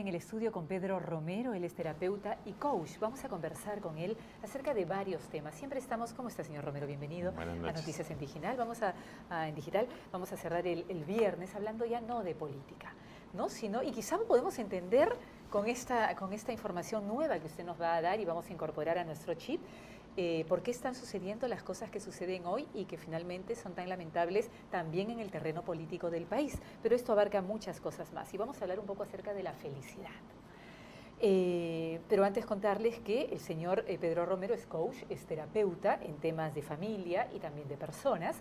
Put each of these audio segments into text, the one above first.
en el estudio con Pedro Romero, él es terapeuta y coach. Vamos a conversar con él acerca de varios temas. Siempre estamos, ¿cómo está, señor Romero? Bienvenido a Noticias en Digital. Vamos a cerrar el viernes hablando ya no de política, ¿no? Sino, y quizá podemos entender con esta información nueva que usted nos va a dar y vamos a incorporar a nuestro chip, por qué están sucediendo las cosas que suceden hoy y que finalmente son tan lamentables también en el terreno político del país. Pero esto abarca muchas cosas más y vamos a hablar un poco acerca de la felicidad. Pero antes contarles que el señor Pedro Romero es coach, es terapeuta en temas de familia y también de personas,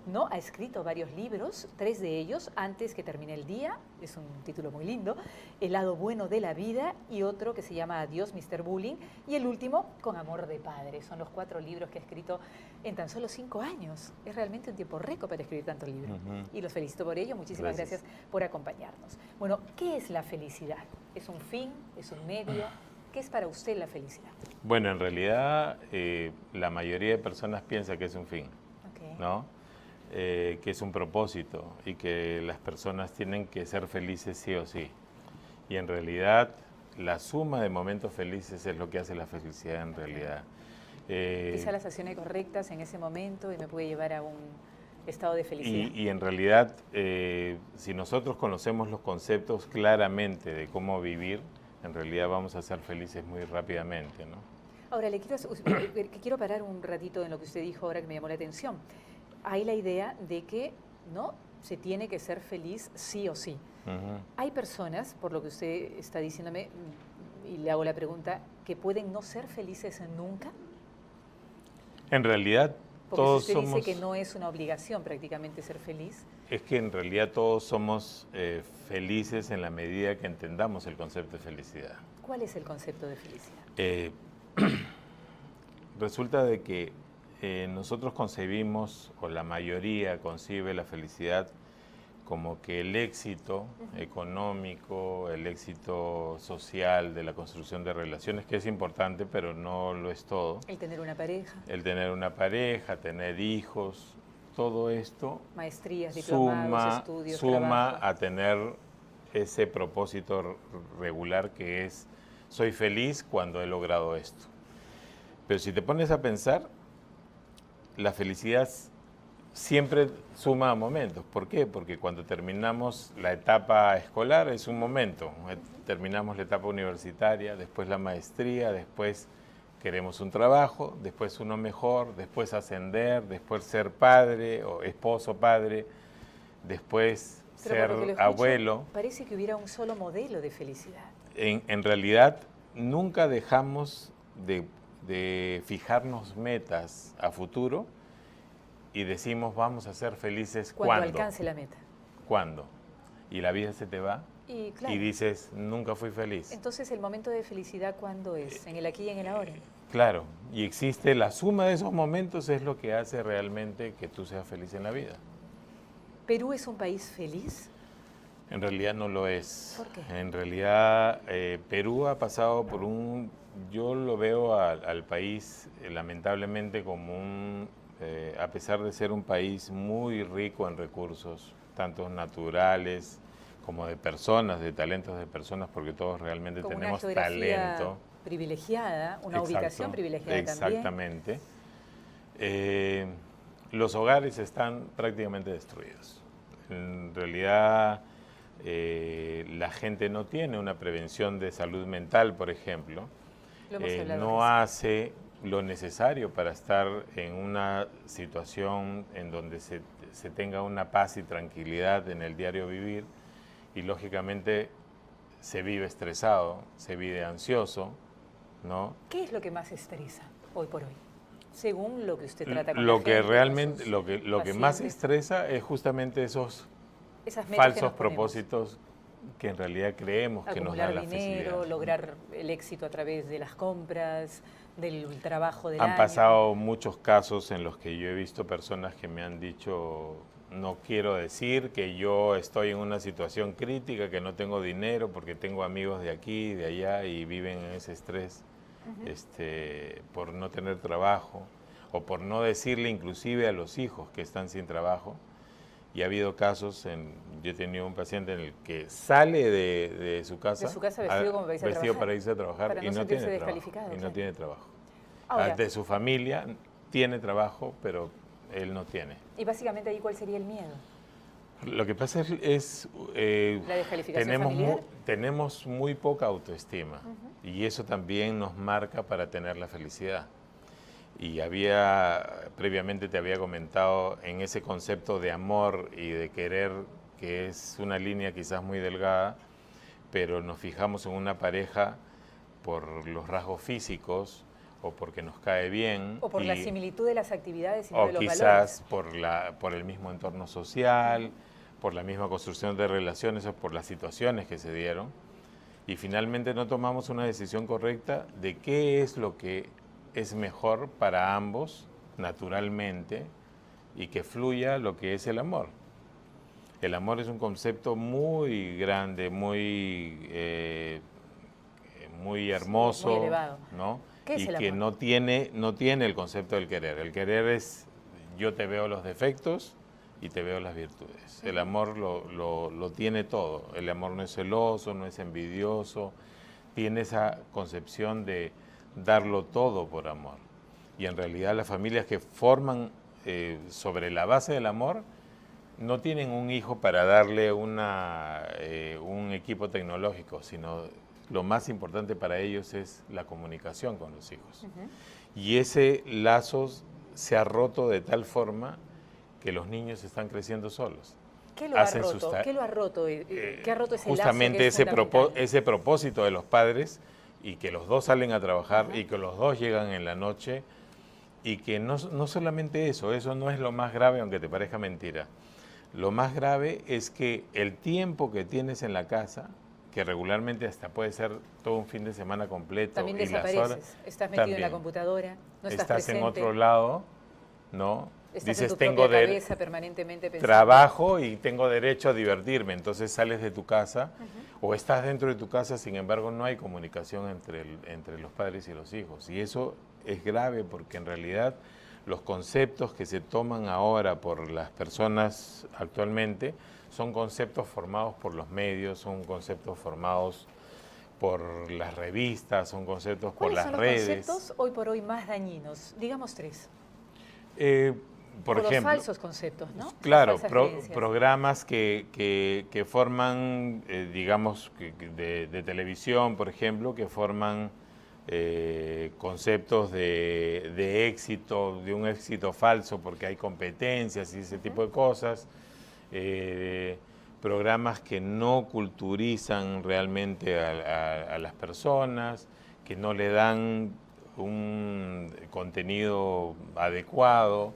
¿no? Ha escrito varios libros, 3 de ellos, Antes que termine el día, es un título muy lindo, El lado bueno de la vida, y otro que se llama Adiós, Mr. Bullying, y el último, Con amor de padre. Son los 4 libros que ha escrito en tan solo 5 años. Es realmente un tiempo récord para escribir tantos libros. Y los felicito por ello. Muchísimas gracias por acompañarnos. Bueno, ¿qué es la felicidad? ¿Es un fin? ¿Es un medio? ¿Qué es para usted la felicidad? Bueno, en realidad la mayoría de personas piensa que es un fin, ¿no? Que es un propósito y que las personas tienen que ser felices sí o sí. Y en realidad la suma de momentos felices es lo que hace la felicidad en realidad. Quizá las acciones correctas en ese momento y me puede llevar a un estado de felicidad. Y en realidad, si nosotros conocemos los conceptos claramente de cómo vivir, en realidad vamos a ser felices muy rápidamente, ¿no? Ahora, quiero parar un ratito en lo que usted dijo ahora que me llamó la atención. Hay la idea de que no se tiene que ser feliz sí o sí. Hay personas, por lo que usted está diciéndome, y le hago la pregunta, que pueden no ser felices nunca. En realidad, porque todos si usted somos... dice que no es una obligación prácticamente ser feliz. Es que en realidad todos somos felices en la medida que entendamos el concepto de felicidad. ¿Cuál es el concepto de felicidad? Resulta de que nosotros concebimos, o la mayoría concibe la felicidad como que el éxito económico, el éxito social de la construcción de relaciones, que es importante, pero no lo es todo. El tener una pareja. El tener una pareja, tener hijos, todo esto maestrías, diplomados, estudios, suma trabajo. A tener ese propósito regular que es, soy feliz cuando he logrado esto. Pero si te pones a pensar, la felicidad siempre suma a momentos. ¿Por qué? Porque cuando terminamos la etapa escolar es un momento. Terminamos la etapa universitaria, después la maestría, después queremos un trabajo, después uno mejor, después ascender, después ser padre o esposo, padre, después ser abuelo. Parece que hubiera un solo modelo de felicidad. En realidad, nunca dejamos de fijarnos metas a futuro y decimos vamos a ser felices cuando alcance la meta. ¿Cuándo? Y la vida se te va y dices nunca fui feliz. Entonces el momento de felicidad ¿cuándo es? ¿En el aquí y en el ahora? Claro, y existe la suma de esos momentos es lo que hace realmente que tú seas feliz en la vida. ¿Perú es un país feliz? En realidad no lo es. ¿Por qué? En realidad Perú ha pasado por yo lo veo al país lamentablemente como a pesar de ser un país muy rico en recursos, tanto naturales como de personas, de talentos de personas, porque todos realmente como tenemos talento. Privilegiada, una ubicación privilegiada exactamente. También. Los hogares están prácticamente destruidos. En realidad la gente no tiene una prevención de salud mental, por ejemplo. No hace lo necesario para estar en una situación en donde se tenga una paz y tranquilidad en el diario vivir, y lógicamente se vive estresado, se vive ansioso, ¿no? ¿Qué es lo que más estresa hoy por hoy? Según lo que usted trata con lo la que gente, realmente lo que más estresa es justamente esas falsos propósitos que en realidad creemos que nos da la felicidad. Acumular dinero, lograr el éxito a través de las compras, del trabajo del año. Han pasado muchos casos en los que yo he visto personas que me han dicho, no quiero decir que yo estoy en una situación crítica, que no tengo dinero porque tengo amigos de aquí y de allá y viven en ese estrés por no tener trabajo, o por no decirle inclusive a los hijos que están sin trabajo, Y ha habido casos, yo he tenido un paciente en el que sale de su casa, vestido como para irse a trabajar, para y no no tiene sentirse trabajo. descalificado, Y no claro. tiene trabajo. Ahora, De su familia tiene trabajo, pero él no tiene. y básicamente ahí, ¿cuál sería el miedo? Lo que pasa es ¿La descalificación familiar? tenemos muy poca autoestima, y eso también nos marca para tener la felicidad. Y previamente te había comentado en ese concepto de amor y de querer, que es una línea quizás muy delgada, pero nos fijamos en una pareja por los rasgos físicos, o porque nos cae bien. O por la similitud de las actividades y no o de los quizás valores. por el mismo entorno social, por la misma construcción de relaciones o por las situaciones que se dieron. Y finalmente no tomamos una decisión correcta de qué es lo que es mejor para ambos, naturalmente, y que fluya lo que es el amor. El amor es un concepto muy grande, muy hermoso, muy elevado, ¿no? ¿Qué es y el que amor? no tiene el concepto del querer. El querer es yo te veo los defectos y te veo las virtudes. El amor lo tiene todo. El amor no es celoso, no es envidioso, tiene esa concepción de darlo todo por amor. Y en realidad las familias que forman sobre la base del amor no tienen un hijo para darle un equipo tecnológico, sino lo más importante para ellos es la comunicación con los hijos. Y ese lazo se ha roto de tal forma que los niños están creciendo solos. ¿Qué lo ha roto? ¿Qué lo ha roto? ¿Qué ha roto ese justamente lazo que es ese propósito de los padres, y que los dos salen a trabajar y que los dos llegan en la noche, y que no solamente eso no es lo más grave, aunque te parezca mentira. Lo más grave es que el tiempo que tienes en la casa, que regularmente hasta puede ser todo un fin de semana completo, también y desapareces, las horas, estás metido en la computadora, no estás presente. en otro lado, ¿no? Estás Dices, en tu propia cabeza permanentemente pensando. Trabajo y tengo derecho a divertirme, entonces sales de tu casa o estás dentro de tu casa, sin embargo no hay comunicación entre los padres y los hijos. Y eso es grave porque en realidad los conceptos que se toman ahora por las personas actualmente son conceptos formados por los medios, son conceptos formados por las revistas, son conceptos por las redes. ¿Cuáles son los conceptos hoy por hoy más dañinos? Digamos tres. Por ejemplo, los falsos conceptos, ¿no? Claro, programas que forman, digamos, de televisión, por ejemplo, que forman conceptos de éxito, de un éxito falso porque hay competencias y ese tipo de cosas. Programas que no culturizan realmente a las personas, que no le dan un contenido adecuado.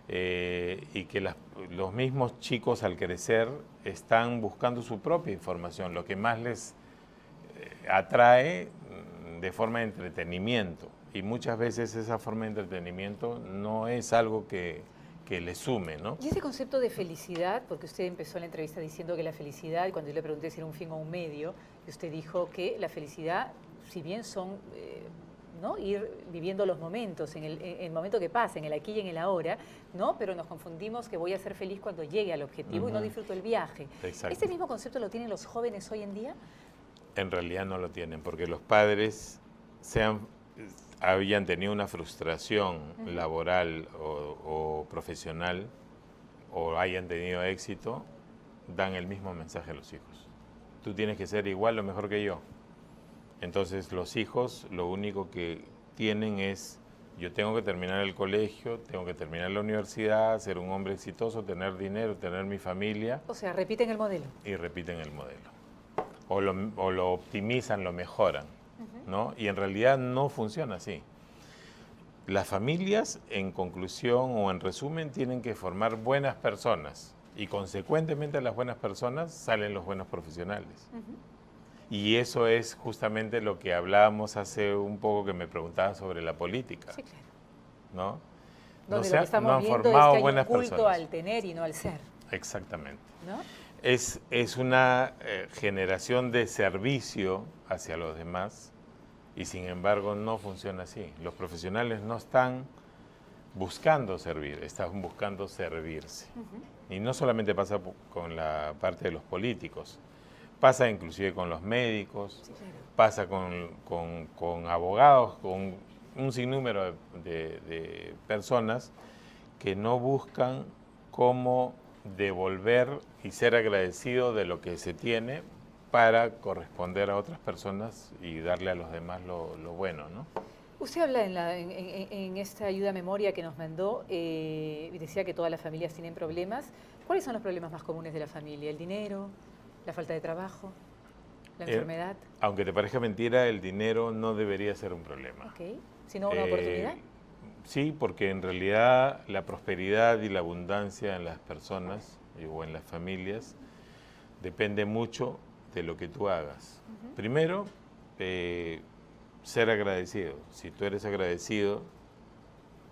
Y que los mismos chicos al crecer están buscando su propia información, lo que más les atrae de forma de entretenimiento, y muchas veces esa forma de entretenimiento no es algo que le sume, ¿no? Y ese concepto de felicidad, porque usted empezó la entrevista diciendo que la felicidad, y cuando yo le pregunté si era un fin o un medio, y usted dijo que la felicidad, si bien son ¿no? ir viviendo los momentos, en el momento que pasa, en el aquí y en el ahora, ¿no? Pero nos confundimos que voy a ser feliz cuando llegue al objetivo y no disfruto el viaje. Exacto. ¿Este mismo concepto lo tienen los jóvenes hoy en día? En realidad no lo tienen, porque los padres habían tenido una frustración laboral o profesional, o hayan tenido éxito, dan el mismo mensaje a los hijos. Tú tienes que ser igual o mejor que yo. Entonces los hijos lo único que tienen es, yo tengo que terminar el colegio, tengo que terminar la universidad, ser un hombre exitoso, tener dinero, tener mi familia. O sea, repiten el modelo. Y repiten el modelo. O lo optimizan, lo mejoran, ¿no? Y en realidad no funciona así. Las familias, en conclusión o en resumen, tienen que formar buenas personas, y consecuentemente de las buenas personas salen los buenos profesionales. Y eso es justamente lo que hablábamos hace un poco, que me preguntaban sobre la política. Sí, claro. ¿No? Donde lo que estamos viendo es que hay un culto al tener y no al ser. Exactamente. ¿No? Es una generación de servicio hacia los demás, y sin embargo no funciona así. Los profesionales no están buscando servir, están buscando servirse. Y no solamente pasa con la parte de los políticos, pasa inclusive con los médicos, Sí, claro. pasa con abogados, con un sinnúmero de personas que no buscan cómo devolver y ser agradecido de lo que se tiene para corresponder a otras personas y darle a los demás lo bueno, ¿no? Usted habla en esta ayuda a memoria que nos mandó, y decía que todas las familias tienen problemas. ¿Cuáles son los problemas más comunes de la familia? ¿El dinero? ¿La falta de trabajo? ¿La enfermedad? Aunque te parezca mentira, el dinero no debería ser un problema. Ok. ¿Sino una oportunidad? Sí, porque en realidad la prosperidad y la abundancia en las personas o en las familias depende mucho de lo que tú hagas. Primero, ser agradecido. Si tú eres agradecido,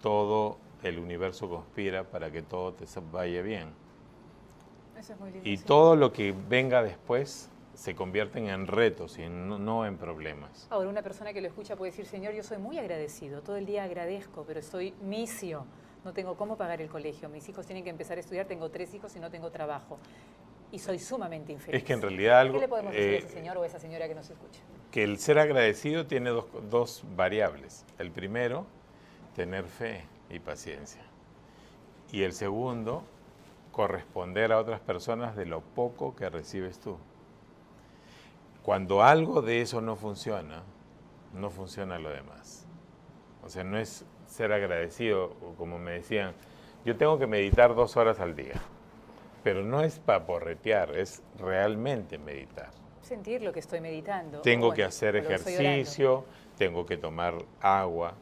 todo el universo conspira para que todo te vaya bien. Eso es muy lindo. Y Sí. todo lo que venga después se convierten en retos y no en problemas. Ahora, una persona que lo escucha puede decir, Señor, yo soy muy agradecido, todo el día agradezco, pero estoy misio, no tengo cómo pagar el colegio, mis hijos tienen que empezar a estudiar, tengo 3 hijos y no tengo trabajo. Y soy sumamente infeliz. Es que en realidad algo... ¿Qué le podemos decir a ese señor o a esa señora que nos escucha? Que el ser agradecido tiene dos variables. El primero, tener fe y paciencia. Y el segundo, corresponder a otras personas de lo poco que recibes tú. Cuando algo de eso no funciona lo demás. O sea, no es ser agradecido, o como me decían, yo tengo que meditar 2 horas al día. Pero no es para porretear, es realmente meditar. Sentir lo que estoy meditando. Tengo que hacer o lo que estoy ejercicio, tengo que tomar agua,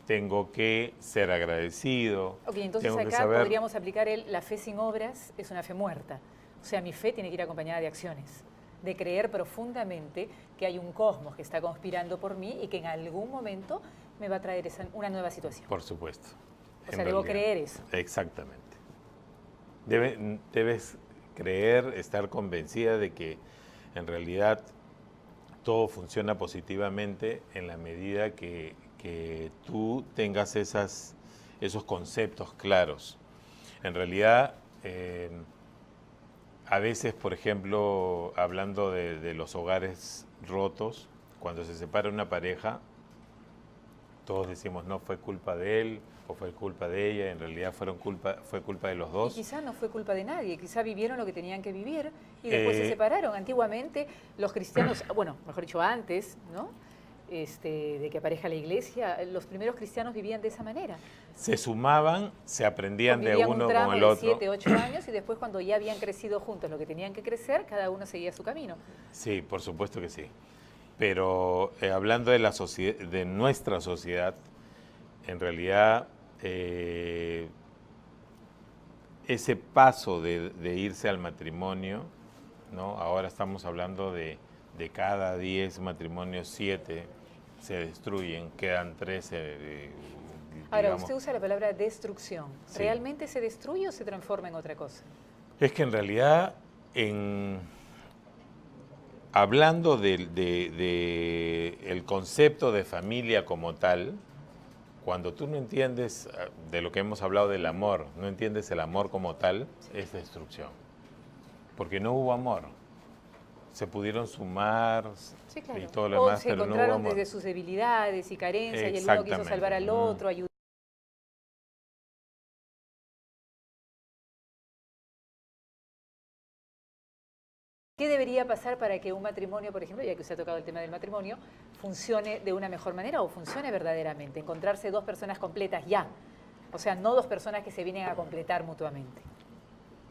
tengo que ser agradecido. Ok, entonces tengo que acá saber... podríamos aplicar la fe sin obras es una fe muerta. O sea, mi fe tiene que ir acompañada de acciones, de creer profundamente que hay un cosmos que está conspirando por mí y que en algún momento me va a traer una nueva situación. Por supuesto. O sea, debo creer eso. Exactamente. Debes creer, estar convencida de que en realidad todo funciona positivamente en la medida que tú tengas esos conceptos claros. En realidad, a veces, por ejemplo, hablando de los hogares rotos, cuando se separa una pareja, todos decimos, no, fue culpa de él o fue culpa de ella, en realidad fue culpa de los dos. Y quizá no fue culpa de nadie, quizá vivieron lo que tenían que vivir y después se separaron. Antiguamente los cristianos, bueno, mejor dicho antes, ¿no? De que aparezca la iglesia, los primeros cristianos vivían de esa manera. Se sumaban, se aprendían de uno un tramo con el de otro. 7, 8 años y después cuando ya habían crecido juntos lo que tenían que crecer, cada uno seguía su camino. Sí, por supuesto que sí. Pero hablando de de nuestra sociedad, en realidad ese paso de irse al matrimonio, ¿no? Ahora estamos hablando de cada 10 matrimonios, 7 se destruyen, quedan 13. Ahora, digamos. usted usa la palabra destrucción. Sí. ¿Realmente se destruye o se transforma en otra cosa? Es que en realidad, hablando del concepto de familia como tal, cuando tú no entiendes de lo que hemos hablado del amor, no entiendes el amor como tal, es destrucción. Porque no hubo amor. Se pudieron sumar Sí, claro. y todo lo demás, se pero no hubo encontraron amor. desde sus debilidades y carencias y el uno quiso salvar al otro, ayudar. ¿Qué debería pasar para que un matrimonio, por ejemplo, ya que usted ha tocado el tema del matrimonio, funcione de una mejor manera o funcione verdaderamente? Encontrarse 2 personas completas ya. O sea, no 2 personas que se vienen a completar mutuamente.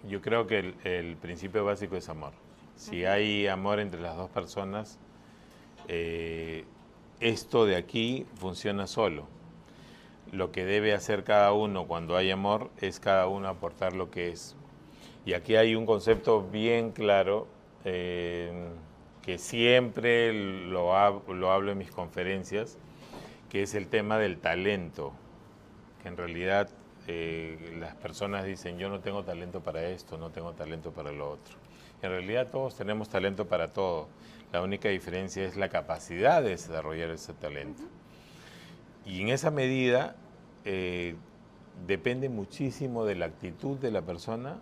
Yo creo que el principio básico es amor. Si hay amor entre las 2 personas, esto de aquí funciona solo. Lo que debe hacer cada uno cuando hay amor es cada uno aportar lo que es. Y aquí hay un concepto bien claro que siempre lo hablo en mis conferencias, que es el tema del talento, que en realidad las personas dicen, yo no tengo talento para esto, no tengo talento para lo otro. En realidad todos tenemos talento para todo, la única diferencia es la capacidad de desarrollar ese talento. Y en esa medida depende muchísimo de la actitud de la persona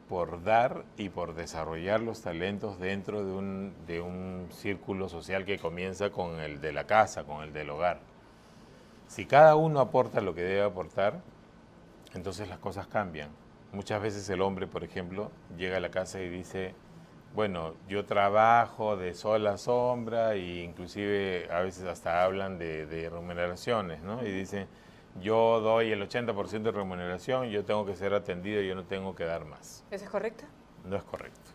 por dar y por desarrollar los talentos dentro de un círculo social que comienza con el de la casa, con el del hogar. Si cada uno aporta lo que debe aportar, entonces las cosas cambian. Muchas veces el hombre, por ejemplo, llega a la casa y dice, bueno, yo trabajo de sol a sombra, e inclusive a veces hasta hablan de remuneraciones, ¿no? Y dicen, yo doy el 80% de remuneración, yo tengo que ser atendido, yo no tengo que dar más. ¿Eso es correcto? No es correcto,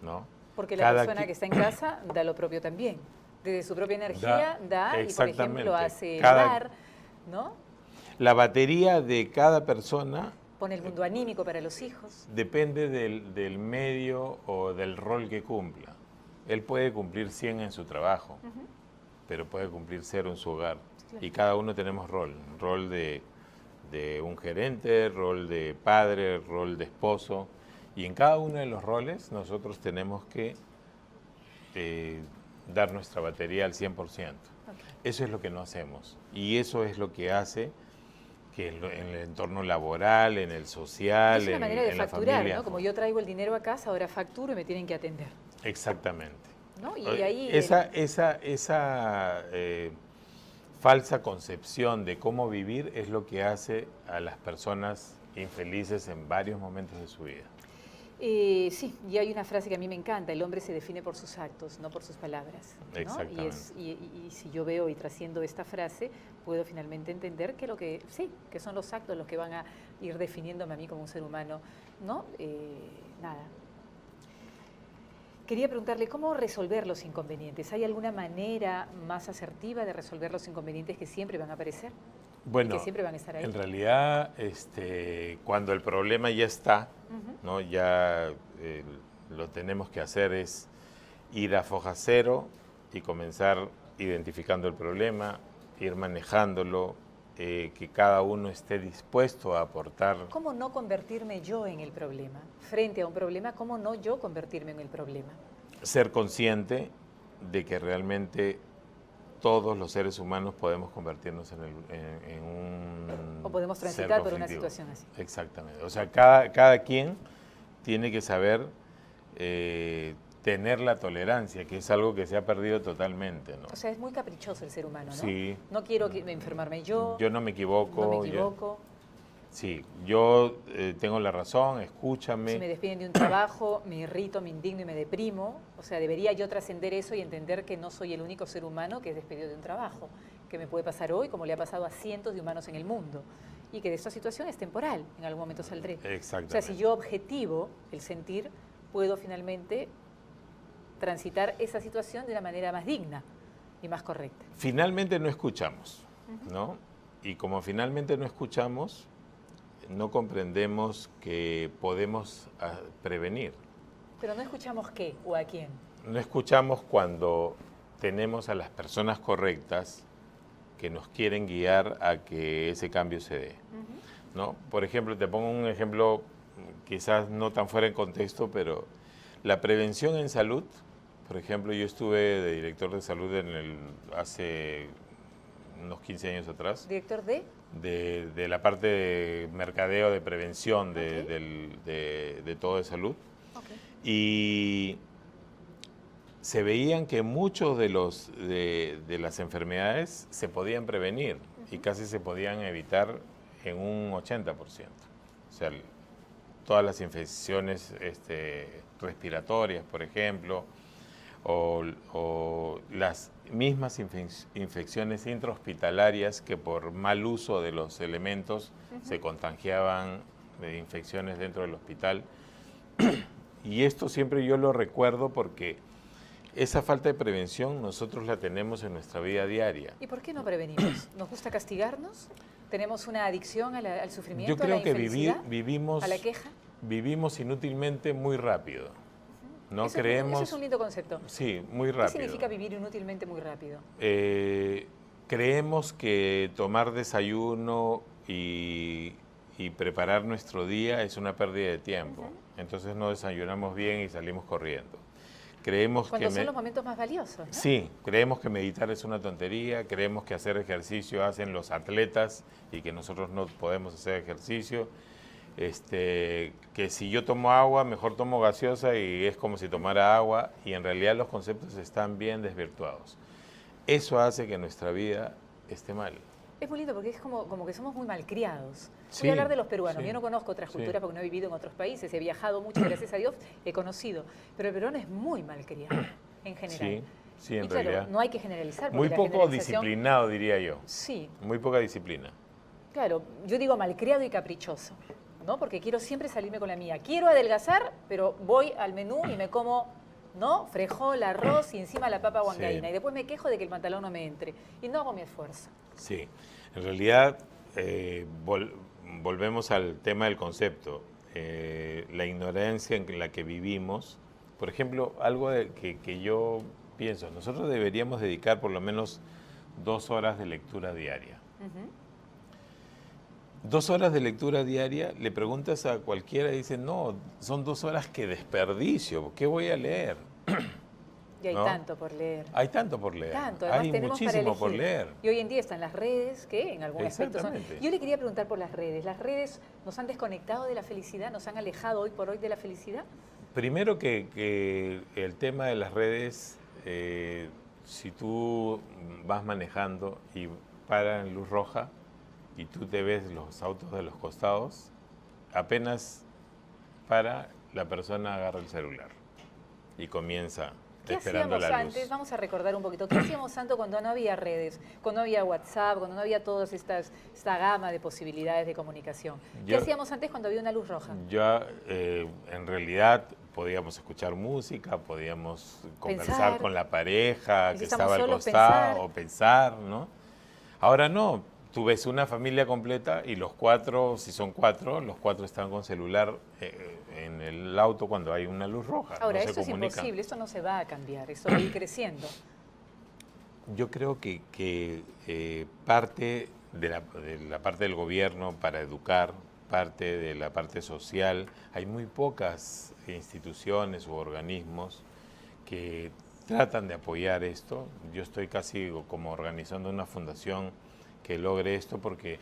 ¿no? Porque la persona que está en casa da lo propio también. Desde su propia energía da y, por ejemplo, hace dar, ¿no? La batería de cada persona pone el mundo anímico para los hijos. Depende del medio o del rol que cumpla. Él puede cumplir 100 en su trabajo, pero puede cumplir 0 en su hogar. Claro. Y cada uno tenemos rol de un gerente, rol de padre, rol de esposo. Y en cada uno de los roles nosotros tenemos que dar nuestra batería al 100%. Okay. Eso es lo que no hacemos. Y eso es lo que hace que en el entorno laboral, en el social, es una manera de facturar, ¿no? Como yo traigo el dinero a casa, ahora facturo y me tienen que atender. Exactamente. ¿No? Y ahí esa falsa concepción de cómo vivir es lo que hace a las personas infelices en varios momentos de su vida. Sí, y hay una frase que a mí me encanta, el hombre se define por sus actos, no por sus palabras, ¿no? Exactamente. Y si yo veo y trasciendo esta frase, puedo finalmente entender que que son los actos los que van a ir definiéndome a mí como un ser humano, ¿no? Nada. Quería preguntarle, ¿cómo resolver los inconvenientes? ¿Hay alguna manera más asertiva de resolver los inconvenientes que siempre van a aparecer? Bueno, que siempre van a estar ahí. En realidad, cuando el problema ya está, ¿no? Ya lo tenemos que hacer es ir a foja cero y comenzar identificando el problema, ir manejándolo, que cada uno esté dispuesto a aportar. ¿Cómo no convertirme yo en el problema? Frente a un problema, ¿cómo no yo convertirme en el problema? Ser consciente de que realmente todos los seres humanos podemos convertirnos en un o podemos transitar por una situación así. Exactamente. O sea, cada quien tiene que saber tener la tolerancia, que es algo que se ha perdido totalmente, ¿no? O sea, es muy caprichoso el ser humano, ¿no? Sí. No quiero enfermarme yo. Yo no me equivoco. No me equivoco. Sí, yo tengo la razón, escúchame. Si me despiden de un trabajo, me irrito, me indigno y me deprimo. O sea, debería yo trascender eso y entender que no soy el único ser humano que es despedido de un trabajo, que me puede pasar hoy como le ha pasado a cientos de humanos en el mundo. Y que de esta situación es temporal, en algún momento saldré. Exactamente. O sea, si yo objetivo el sentir, puedo finalmente transitar esa situación de una manera más digna y más correcta. Finalmente no escuchamos, ¿no? Y como finalmente no escuchamos, no comprendemos que podemos prevenir. ¿Pero no escuchamos qué o a quién? No escuchamos cuando tenemos a las personas correctas que nos quieren guiar a que ese cambio se dé, ¿no? Por ejemplo, te pongo un ejemplo quizás no tan fuera de contexto, pero la prevención en salud, por ejemplo, yo estuve de director de salud hace unos 15 años atrás. ¿Director de? De la parte de mercadeo, de prevención de todo de salud. Okay. Y se veían que muchos de las enfermedades se podían prevenir y casi se podían evitar en un 80%. O sea, todas las infecciones respiratorias, por ejemplo, o las mismas infecciones intrahospitalarias que por mal uso de los elementos se contagiaban de infecciones dentro del hospital. Y esto siempre yo lo recuerdo porque esa falta de prevención nosotros la tenemos en nuestra vida diaria. ¿Y por qué no prevenimos? ¿Nos gusta castigarnos? ¿Tenemos una adicción al sufrimiento, yo creo a la que infelicidad, a la queja? Vivimos inútilmente muy rápido. No eso creemos. Es un lindo concepto. Sí, muy rápido. ¿Qué significa vivir inútilmente muy rápido? Creemos que tomar desayuno y preparar nuestro día es una pérdida de tiempo. Entonces no desayunamos bien y salimos corriendo. Creemos cuando son los momentos más valiosos, ¿no? Sí, creemos que meditar es una tontería, creemos que hacer ejercicio hacen los atletas y que nosotros no podemos hacer ejercicio. que si yo tomo agua, mejor tomo gaseosa y es como si tomara agua, y en realidad los conceptos están bien desvirtuados. Eso hace que nuestra vida esté mal. Es muy lindo porque es como que somos muy malcriados. Sí, Voy a hablar de los peruanos. sí, Yo no conozco otras sí. culturas porque no he vivido en otros países. He viajado mucho, gracias a Dios, he conocido. Pero el peruano es muy malcriado, en general. Sí, en y claro, realidad. no hay que generalizar. Porque Muy la poco generalización- disciplinado, diría yo. Sí, Muy poca disciplina. claro. Yo digo malcriado y caprichoso, ¿no? Porque quiero siempre salirme con la mía. Quiero adelgazar, pero voy al menú y me como, ¿no? Frijol, arroz y encima la papa huancaína. Sí. Y después me quejo de que el pantalón no me entre. Y no hago mi esfuerzo. Sí, en realidad volvemos al tema del concepto. La ignorancia en la que vivimos, por ejemplo, algo que yo pienso, nosotros deberíamos dedicar por lo menos 2 horas de lectura diaria. Ujú. 2 horas de lectura diaria, le preguntas a cualquiera y dicen, no, son 2 horas que desperdicio, ¿qué voy a leer? Y hay ¿No? tanto por leer. Hay tanto por leer, Tanto, además hay tenemos para muchísimo por elegir. leer. Y hoy en día están las redes, que en algún aspecto son... Exactamente. Yo le quería preguntar por las redes. ¿Las redes nos han desconectado de la felicidad? ¿Nos han alejado hoy por hoy de la felicidad? Primero que el tema de las redes, si tú vas manejando y para en luz roja y tú te ves los autos de los costados, apenas para, la persona agarra el celular y comienza ¿Qué esperando hacíamos la luz. antes? Vamos a recordar un poquito. ¿Qué hacíamos antes cuando no había redes, cuando no había WhatsApp, cuando no había toda esta gama de posibilidades de comunicación? ¿Qué Yo- hacíamos antes cuando había una luz roja? Ya, en realidad, podíamos escuchar música, podíamos conversar Pensar. con la pareja Y si que estamos estaba al solos, costado, o pensar, ¿no? Ahora no, tú ves una familia completa y los 4, si son 4, los 4 están con celular en el auto cuando hay una luz roja. Ahora, no se esto es comunican. imposible, esto no se va a cambiar, esto va a ir creciendo. Yo creo que parte de la parte del gobierno para educar, parte de la parte social, hay muy pocas instituciones u organismos que tratan de apoyar esto. Yo estoy casi como organizando una fundación que logre esto porque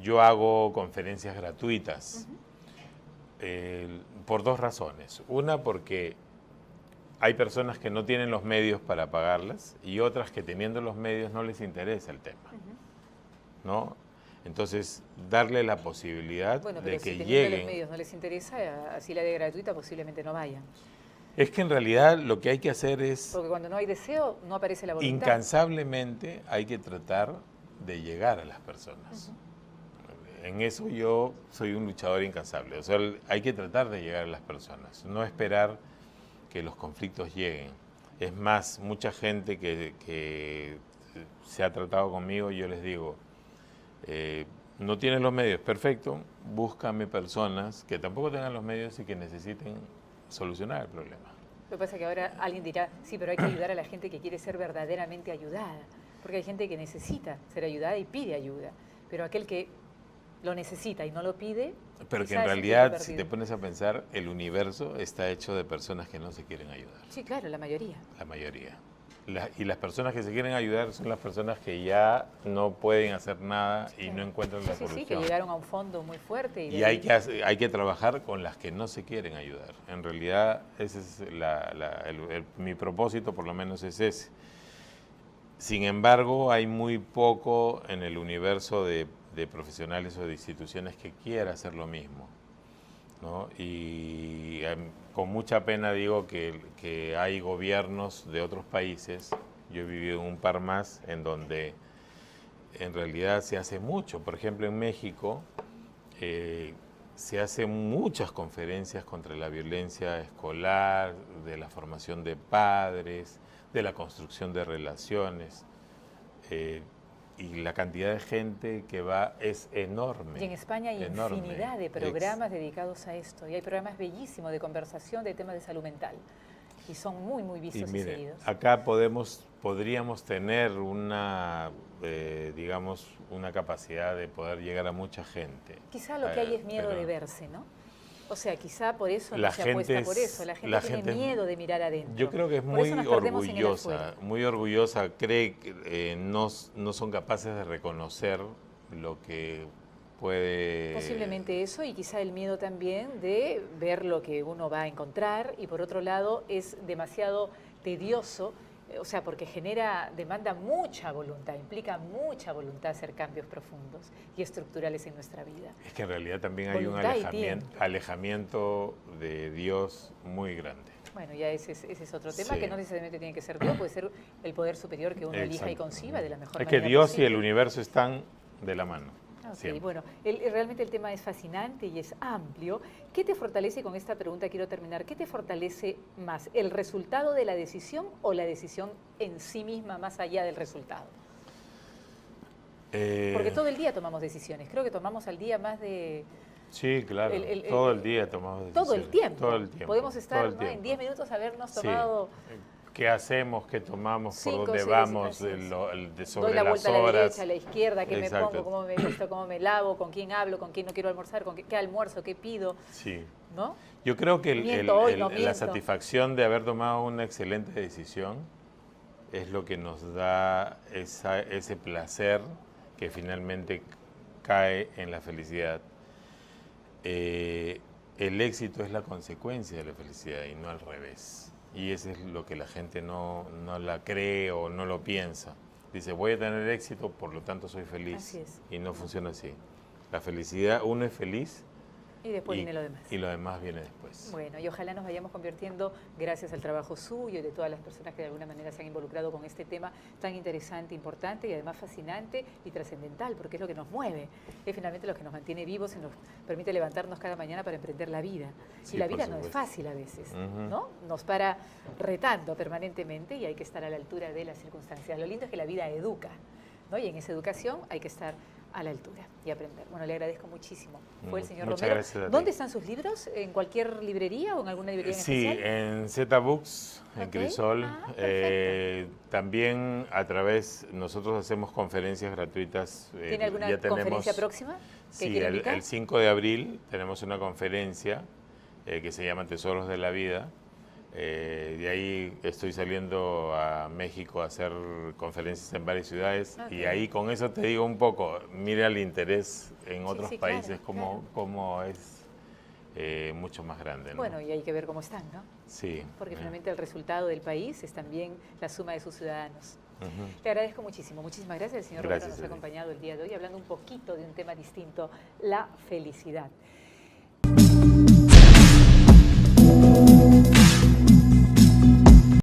yo hago conferencias gratuitas por 2 razones. Una, porque hay personas que no tienen los medios para pagarlas y otras que teniendo los medios no les interesa el tema, ¿no? Entonces, darle la posibilidad Bueno, de pero si que teniendo los lleguen. medios no les interesa, así la de gratuita posiblemente no vayan. Es que en realidad lo que hay que hacer es, Porque cuando no hay deseo, no aparece la voluntad. incansablemente, hay que tratar de llegar a las personas. En eso yo soy un luchador incansable. O sea, hay que tratar de llegar a las personas, no esperar que los conflictos lleguen. Es más, mucha gente que se ha tratado conmigo, yo les digo, no tienes los medios, perfecto, búscame personas que tampoco tengan los medios y que necesiten solucionar el problema. Lo que pasa es que ahora alguien dirá, sí, pero hay que ayudar a la gente que quiere ser verdaderamente ayudada. Porque hay gente que necesita ser ayudada y pide ayuda. Pero aquel que lo necesita y no lo pide... Pero que quizá en es un realidad, tiempo si te perdido. pones a pensar, el universo está hecho de personas que no se quieren ayudar, Sí, claro, la mayoría. la mayoría. Y las personas que se quieren ayudar son las personas que ya no pueden hacer nada y no encuentran la Sí, que solución. llegaron a un fondo muy fuerte. Y, de Y ahí- hay que trabajar con las que no se quieren ayudar. En realidad, ese es mi propósito, por lo menos es ese. Sin embargo, hay muy poco en el universo de profesionales o de instituciones que quiera hacer lo mismo, ¿no? Y con mucha pena digo que hay gobiernos de otros países, yo he vivido en un par más, en donde en realidad se hace mucho. Por ejemplo, en México se hacen muchas conferencias contra la violencia escolar, de la formación de padres, de la construcción de relaciones. Y la cantidad de gente que va es enorme. Y en España hay enorme. infinidad de programas dedicados a esto. Y hay programas bellísimos de conversación de temas de salud mental. Y son muy, muy Y vistos y, mire, seguidos. acá podríamos tener digamos, una capacidad de poder llegar a mucha gente. Quizá lo que hay es miedo pero de verse, ¿no? O sea, quizá por eso la no se apuesta gente por eso. La gente la tiene gente- miedo de mirar adentro. Yo creo que es Por muy eso nos perdemos en el orgullosa, afuera. muy orgullosa, cree que no son capaces de reconocer lo que puede... Posiblemente eso, y quizá el miedo también de ver lo que uno va a encontrar, y por otro lado es demasiado tedioso, o sea, porque demanda mucha voluntad, implica mucha voluntad hacer cambios profundos y estructurales en nuestra vida. Es que en realidad también hay un Voluntad y tiempo. alejamiento de Dios muy grande. Bueno, ya ese es otro tema, Sí. que no necesariamente tiene que ser Dios, puede ser el poder superior que uno elija y Exacto. conciba de la mejor Es manera que Dios posible. y el universo están de la mano. Ok, siempre. bueno, realmente el tema es fascinante y es amplio. ¿Qué te fortalece, y con esta pregunta quiero terminar, qué te fortalece más, el resultado de la decisión o la decisión en sí misma más allá del resultado? Porque todo el día tomamos decisiones, creo que tomamos al día más de... Sí, claro, todo el día tomamos decisiones. Todo el tiempo. Todo el tiempo. Podemos estar, todo el ¿no?, tiempo. en 10 minutos habernos Sí. tomado... ¿Qué hacemos? ¿Qué tomamos? ¿Por 5, dónde 6, vamos? así es. Sobre Doy la las vuelta a la horas. derecha, a la izquierda, qué me Exacto. pongo, cómo me visto, cómo me lavo, con quién hablo, con quién no quiero almorzar, con qué almuerzo, qué pido, Sí. ¿no? Yo creo que Miento hoy, no la miento. satisfacción de haber tomado una excelente decisión es lo que nos da ese placer que finalmente cae en la felicidad. El éxito es la consecuencia de la felicidad y no al revés. Y eso es lo que la gente no la cree o no lo piensa. Dice, voy a tener éxito, por lo tanto soy feliz. Así es. Y no funciona así. La felicidad, uno es feliz Y después viene lo demás. y lo demás viene después. Bueno, y ojalá nos vayamos convirtiendo, gracias al trabajo suyo y de todas las personas que de alguna manera se han involucrado con este tema tan interesante, importante y además fascinante y trascendental, porque es lo que nos mueve, es finalmente lo que nos mantiene vivos y nos permite levantarnos cada mañana para emprender la vida. Sí, y la por vida no es supuesto. fácil a veces, Ujú. ¿no? Nos para retando permanentemente y hay que estar a la altura de las circunstancias. Lo lindo es que la vida educa, ¿no? Y en esa educación hay que estar a la altura y aprender. Bueno, le agradezco muchísimo. Fue el señor Muchas Romero. gracias a ti. ¿Dónde están sus libros? ¿En cualquier librería o en alguna librería en Sí, especial? en Z-Books, en Ok. Crisol. Ah, perfecto. También nosotros hacemos conferencias gratuitas. ¿Tiene alguna conferencia próxima que Sí, quiera invitar? el 5 de abril tenemos una conferencia que se llama Tesoros de la Vida. De ahí estoy saliendo a México a hacer conferencias en varias ciudades Ok. y ahí con eso te digo un poco, mira el interés en Sí, otros sí, claro, países cómo es mucho más grande, ¿no? Bueno, y hay que ver cómo están, ¿no? Sí. Porque finalmente el resultado del país es también la suma de sus ciudadanos. Ujú. Le agradezco muchísimo. Muchísimas gracias. El señor Gracias Romero nos a ha ti. acompañado el día de hoy hablando un poquito de un tema distinto, la felicidad.